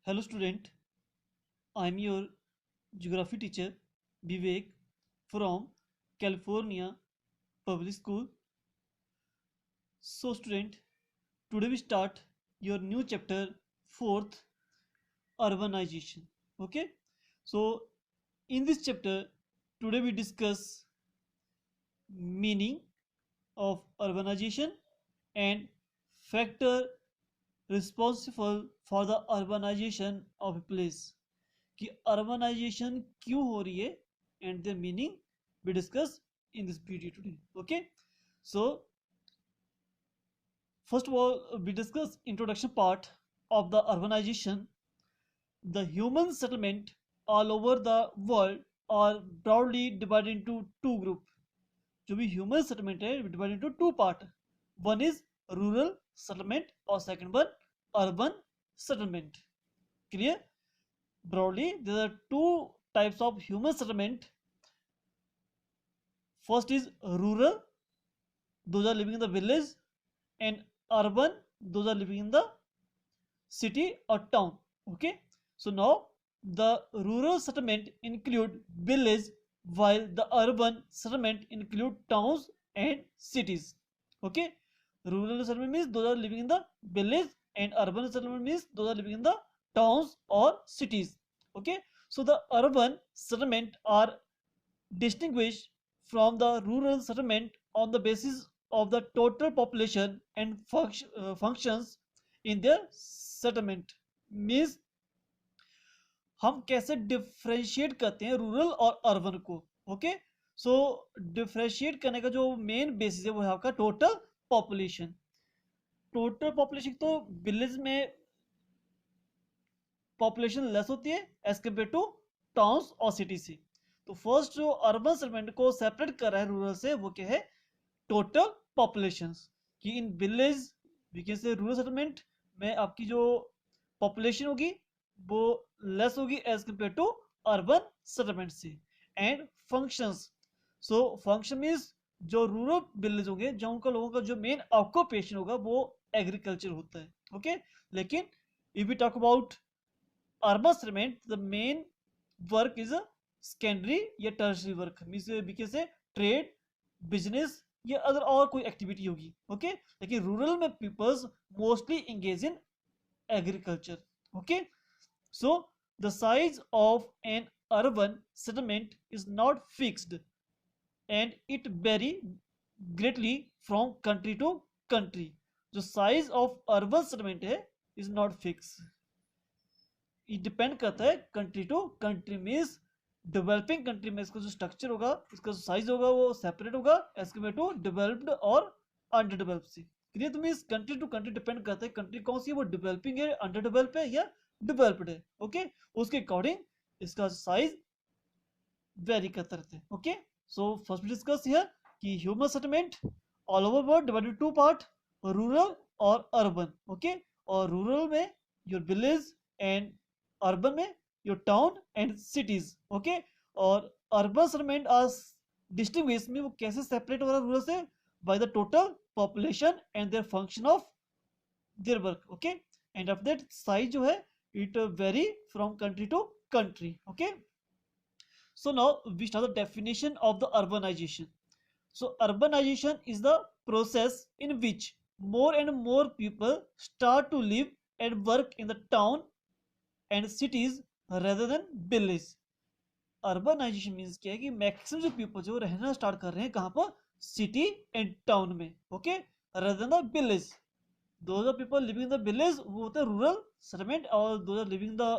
Hello student, I am your geography teacher Vivek from California Public School. So student, today we start your new chapter 4th urbanization. Okay, so in this chapter today we discuss meaning of urbanization and factor responsible for the urbanization of a place कि urbanisation क्यों हो रही है and the meaning we discuss in this video today okay so first of all we discuss introduction part of the urbanisation the human settlement all over the world are broadly divided into two group जो भी human settlement है divided into two part one is rural settlement और second one urban settlement clear broadly there are two types of human settlement. First is rural, those are living in the village, and urban, those are living in the city or town. Okay, so now the rural settlement include village while the urban settlement include towns and cities. Okay, rural settlement means those are living in the village and urban settlement means those are living in the towns or cities. Okay, so the urban settlement are distinguished from the rural settlement on the basis of the total population and functions in their settlement. means हम कैसे differentiate करते हैं rural और urban को. Okay, so differentiate करने का जो main basis है वो है आपका टोटल पॉपुलेशन. टोटल पॉपुलेशन तो विलेज में पॉपुलेशन लेस होती है एज कम्पेयर टू टाउन्स और सिटी से. तो फर्स्ट जो अर्बन सेटलमेंट को सेपरेट कर रहा है रूरल से वो क्या है, टोटल पॉपुलेशन. कि in village we say rural settlement में आपकी जो पॉपुलेशन होगी वो लेस होगी as compare to urban settlement से. And functions, so function means जो रूरल विलेज होंगे जो उनका लोगों का जो मेन ऑक्यूपेशन होगा वो एग्रीकल्चर होता है. ओके, लेकिन if we talk about urban settlement the main work is a secondary या tertiary work मींस बीके से ट्रेड बिजनेस या अदर और कोई एक्टिविटी होगी. ओके, लेकिन रूरल में peoples mostly engage in agriculture. Okay, so the size of an urban settlement is not fixed and it very greatly from country to country. जो size of urban settlement है is not fix, ये depend करता है country to country. Means developing country में इसका जो structure होगा इसका जो साइज होगा वो सेपरेट होगा एज कम्पेयर टू डेवलप्ड और अंडर डेवलप्ड से. क्लियर, तो means country to country depend करता है कंट्री कौन सी है, वो डेवलपिंग है, अंडर डेवलप है या डेवलप्ड है. ओके, उसके अकॉर्डिंग इसका साइज वेरी करता रहता है. Okay, so first discuss here कि human settlement all over world divided to part, rural और अर्बन. ओके, और रूरल में योर विलेज एंड अर्बन में your town and cities. Okay, और अर्बन सेटलमेंट आर डिस्टिंग्विश में वो कैसे सेपरेट हो रहा है रूरल से, by the total population and their function of their work. Okay, and of that size जो है it vary from country to country. Okay, so now we start the definition of the urbanization. So urbanization is the process in which more and more people start to live and work in the town and cities rather than village. Urbanization means क्या है कि maximum जो people जो रहना start कर रहे हैं कहाँ पर, सिटी एंड टाउन में. Okay, rather than the village. those are people living in the village वो होते हैं रूरल सेटलमेंट, और those are living in the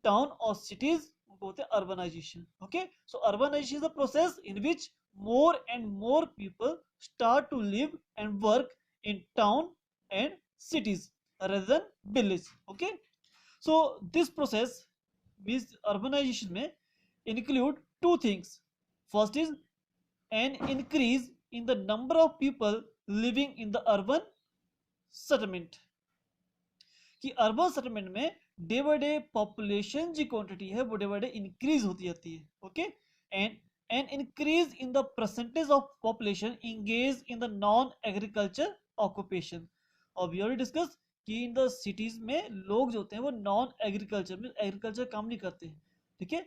town और cities वो होते हैं urbanization. Okay, so urbanization is the process in which more and more people start to live and work in town and cities rather than village. Okay, so this process means urbanization may include two things. First is an increase in the number of people living in the urban settlement. कि urban settlement में day by day population जी quantity है वो day by day increase होती जाती है. Okay, and an increase in the percentage of population engaged in the non-agriculture occupation. और we already discussed कि इन द सिटीज में लोग जो होते हैं वो नॉन एग्रीकल्चर में एग्रीकल्चर काम नहीं करते हैं, ठीक है।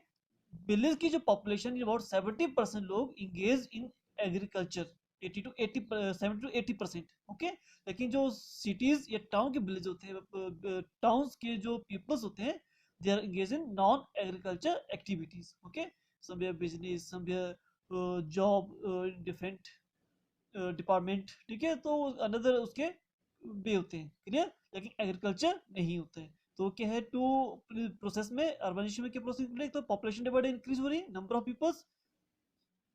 विलेज की जो पॉपुलेशन अबाउट 70% लोग engage in agriculture, 70 to 80%, okay. लेकिन जो सिटीज या टाउन के विलेज होते हैं, टाउन्स के जो पीपल्स होते हैं, they are engage in non agriculture activities, okay. Some business, some job, different department, ठीक है। तो अनदर उसके वे होते हैं, क्लियर। लेकिन एग्रीकल्चर नहीं होता है। तो क्या है, टू प्रोसेस में अर्बनाइजेशन में क्या प्रोसेस, तो population day by day increase हो रही है, नंबर ऑफ पीपल्स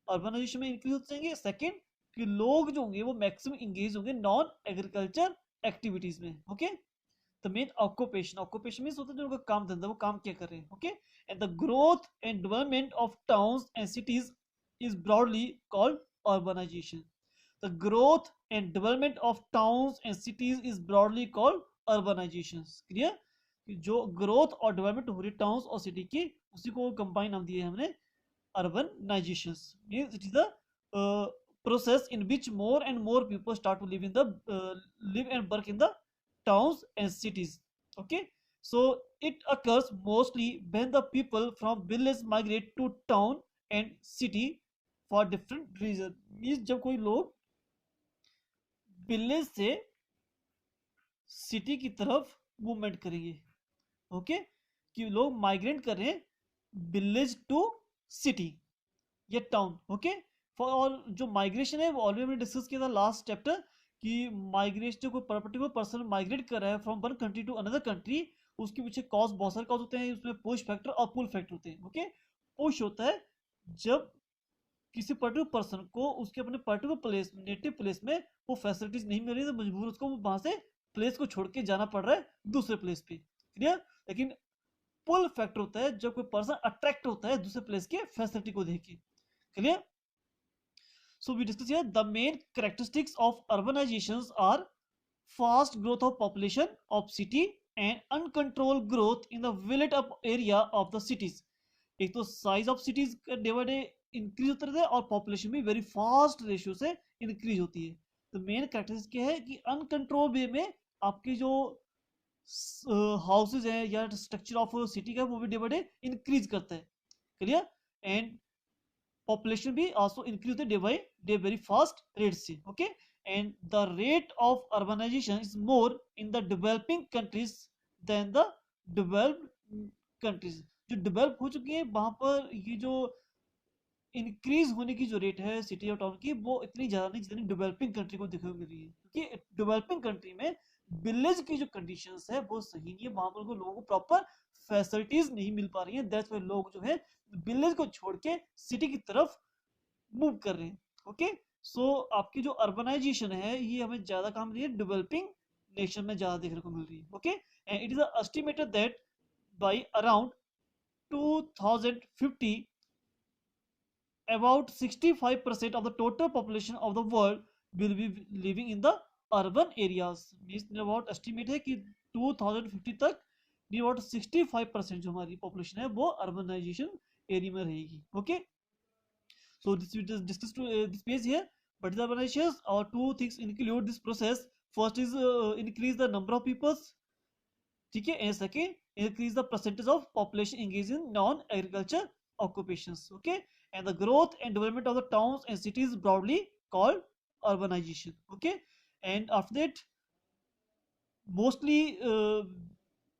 अर्बनाइजेशन में इंक्रीज होते जाएंगे। सेकंड कि लोग जो होंगे वो मैक्सिमम इंगेज होंगे नॉन एग्रीकल्चर एक्टिविटीज में, okay. The main occupation, occupation means होता है जो उनका काम धंधा, वो काम क्या कर रहे हैं, okay. And the growth and development of towns and cities is broadly called urbanization. The growth and development of towns and cities is broadly called urbanization. Clear? जो ग्रोथ और डेवलपमेंट हो रही है टाउन्स और सिटी की, उसी को combine नाम दिए हमने urbanization. Means it is the process in which more and more people start to live and work in the towns and cities. Okay, so it occurs mostly when the people from village migrate to town and city for different reasons. Means जब कोई लोग village से city की तरफ movement करेंगे, okay. कि लोग migrate कर रहे हैं विलेज टू सिटी या टाउन, ओके। फॉर और जो माइग्रेशन है वो ऑलरेडी हमने डिस्कस किया था लास्ट चैप्टर, कि माइग्रेशन जो कोई पर्टिकुलर पर्सन माइग्रेट कर रहा है from one country to another country, उसके पीछे कॉज बहुत सारे कॉज होते हैं, उसमें पुश फैक्टर और पुल फैक्टर होते हैं, ओके। पुश होता है जब किसी पर्टिकुलर पर्सन को उसके अपने पर्टिकुलर प्लेस, नेटिव प्लेस में वो फैसिलिटीज नहीं मिल रही, तो मजबूर उसको वहां से प्लेस को छोड़ के जाना पड़ रहा है दूसरे प्लेस पे, क्लियर। लेकिन पुल फैक्टर होता है जब कोई पर्सन अट्रैक्ट होता है दूसरे प्लेस के फैसिलिटी को देख के, clear. So we discuss here the main characteristics of urbanizations are fast growth of population of city and uncontrolled growth in the built up area of the cities. एक तो size of cities day by day increase होते रहते हैं और population भी very fast ratio से increase होती है। तो मेन कैरेक्टरिस्टिक क्या है कि अनकंट्रोल वे में आपकी जो हाउसेज हैं या स्ट्रक्चर ऑफ सिटी का वो भी डे बाय डे इंक्रीज करता है, क्लियर। एंड पॉपुलेशन भी आल्सो इंक्रीज होते day by day very fast rate से, okay. And the rate of urbanisation is more in the developing countries than the developed countries. जो develop हो चुकी है वहां पर ये जो इंक्रीज होने की जो रेट है सिटी और टाउन की, वो इतनी ज्यादा नहीं जितनी डेवलपिंग कंट्री को देखने को मिल रही है, क्योंकि डेवलपिंग कंट्री में विलेज की जो कंडीशंस है वो सही नहीं है, वहां पर लोगों को प्रॉपर फैसिलिटीज नहीं मिल पा रही है। दैट्स व्हाई लोग जो है विलेज को छोड़ के सिटी की तरफ मूव कर रहे हैं, ओके। सो आपकी जो अर्बनाइजेशन है ये हमें ज्यादा काम रही है डेवलपिंग नेशन में ज्यादा देखने को मिल रही है, okay. And it is estimated that by around 2050 about 65% of the total population of the world will be living in the urban areas. Means about estimate है कि 2050 तक about 65% जो हमारी population है वो urbanization area में रहेगी, okay. So this we just discussed this page here. But the urbanizations or two things include this process. First is increase the number of peoples, ठीक है। and second increase the percentage of population engaged in non-agriculture occupations, okay. And the growth and development of the towns and cities broadly called urbanization, okay. And after that mostly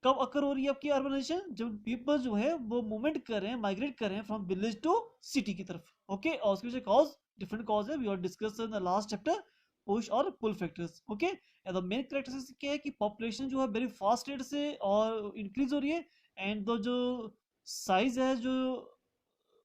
कब अकर हो रही है आपकी urbanisation, जब people जो है वो movement कर रहे हैं, माइग्रेट कर रहे हैं फ्रॉम विलेज टू सिटी की तरफ, ओके। और उसके पीछे कॉज डिफरेंट कॉज है, we are discuss in the last chapter, push और pull factors, okay. And the main characteristic क्या है कि पॉपुलेशन जो है वेरी फास्ट रेट से और इंक्रीज हो रही है, एंड जो साइज है जो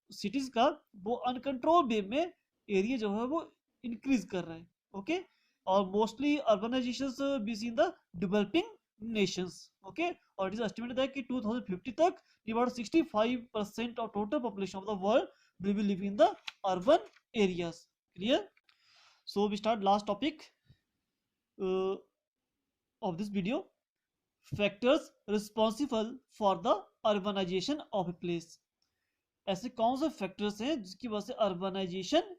सिटीज का वो अनकंट्रोल वे में एरिया जो है वो इंक्रीज कर रहा है, ओके। और mostly urbanizations be seen in the developing nations, okay. और इट इज एस्टिमेटेड है कि 2050 तक about 65% of total population of the world will be living in the urban areas, clear. So we start last topic of this video, factors responsible for the urbanization of a place. ऐसे कौन से factors हैं जिसकी वजह से urbanization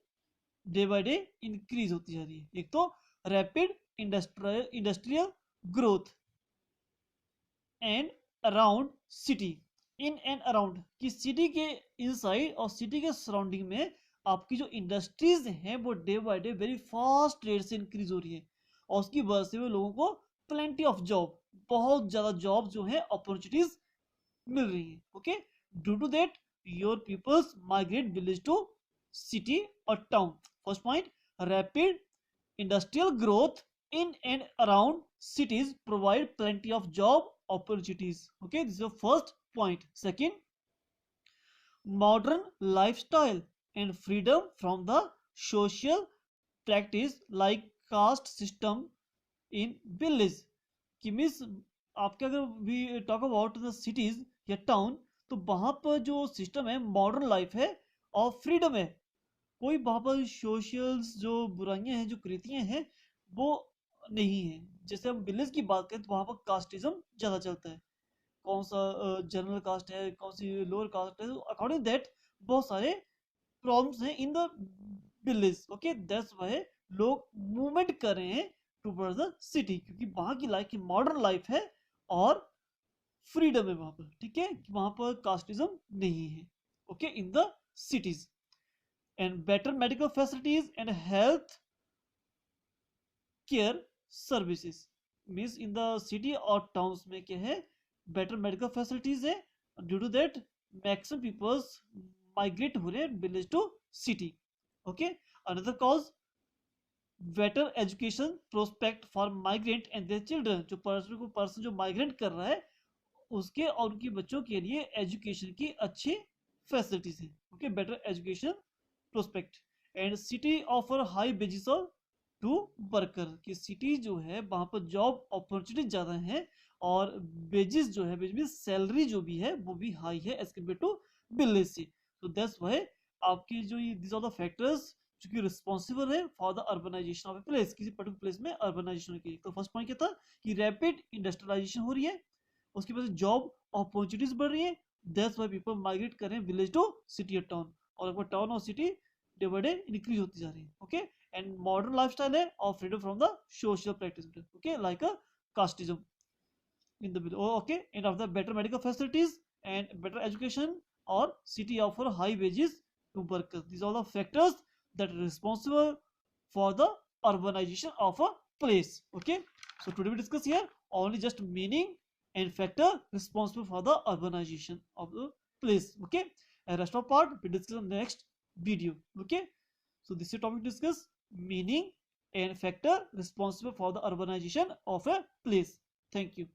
day by day increase होती जा रही है। एक तो rapid industrial growth, and around city, in and around कि सिटी के इनसाइड और सिटी के सराउंडिंग में आपकी जो इंडस्ट्रीज हैं वो day by day very fast rate से इंक्रीज हो रही है, और उसकी वजह से वो लोगों को प्लेंटी ऑफ जॉब, बहुत ज्यादा जॉब जो है अपॉर्चुनिटीज मिल रही है। Okay, due to that your peoples migrate village to city और town. First point, rapid industrial growth in and around cities provide plenty of job opportunities. Okay, this is the first point. Second, modern lifestyle and freedom from the social practice like caste system in village. कि means आपके अगर we talk about the cities या town, तो वहां पर जो system है modern life है और फ्रीडम है, कोई वहां पर सोशल्स जो बुराइयां हैं, जो कृतियां हैं, वो नहीं है। जैसे हम विलेज की बात करें तो वहां पर कास्टिज्म ज्यादा चलता है, कौन सा जनरल कास्ट है, कौन सी लोअर कास्ट है, अकॉर्डिंग दैट बहुत सारे प्रॉब्लम्स हैं in the village. Okay, that's why लोग मूवमेंट कर रहे हैं टुवर्ड्स द सिटी, क्योंकि वहां की लाइफ की मॉडर्न लाइफ है और फ्रीडम है वहां पर। ठीक है, वहां पर कास्टिज्म नहीं है। Okay, in the cities and better medical facilities and health care services, means in the city or towns में क्या है, better medical facilities है, due to that maximum peoples migrate हो रहे हैं village to city. Okay, another cause, better education prospect for migrant and their children, जो person जो migrate कर रहा है उसके और उनके बच्चों के लिए एजुकेशन की अच्छी फैसिलिटीज है। Okay, better education prospect and city offer high wages to worker, कि सिटी जो है वहां पर जॉब अपॉर्चुनिटी ज्यादा है और वेजेस जो है, वेजेस सैलरी जो भी है वो भी हाई है एज कम्पेयर टू विलेज से। तो दैट्स व्हाई आपकी जो ये दीज आर द फैक्टर्स जो कि रिस्पॉन्सिबल है for the urbanization of a place, किसी पर्टिकुलर प्लेस में अर्बनाइजेशन की। तो फर्स्ट पॉइंट क्या था कि रैपिड इंडस्ट्रियलाइजेशन हो रही है, उसकी वजह से जॉब अपॉर्चुनिटीज बढ़ रही है, दैट्स व्हाई पीपल माइग्रेट कर रहे हैं विलेज टू सिटी और टाउन, और आपको टाउन और city day by day increase होती जा रही है। ओके, एंड मॉडर्न लाइफस्टाइल है और freedom from the social practice, okay, like a casteism in the okay, and of the better medical facilities and better education or city offer high wages to workers. These are the factors that are responsible for the urbanization of a place. Okay, so today we discuss here only just meaning and factor responsible for the urbanization of the place. Okay, and rest of part we discuss in the next video. Okay, so this is topic discuss meaning and factor responsible for the urbanization of a place. Thank you.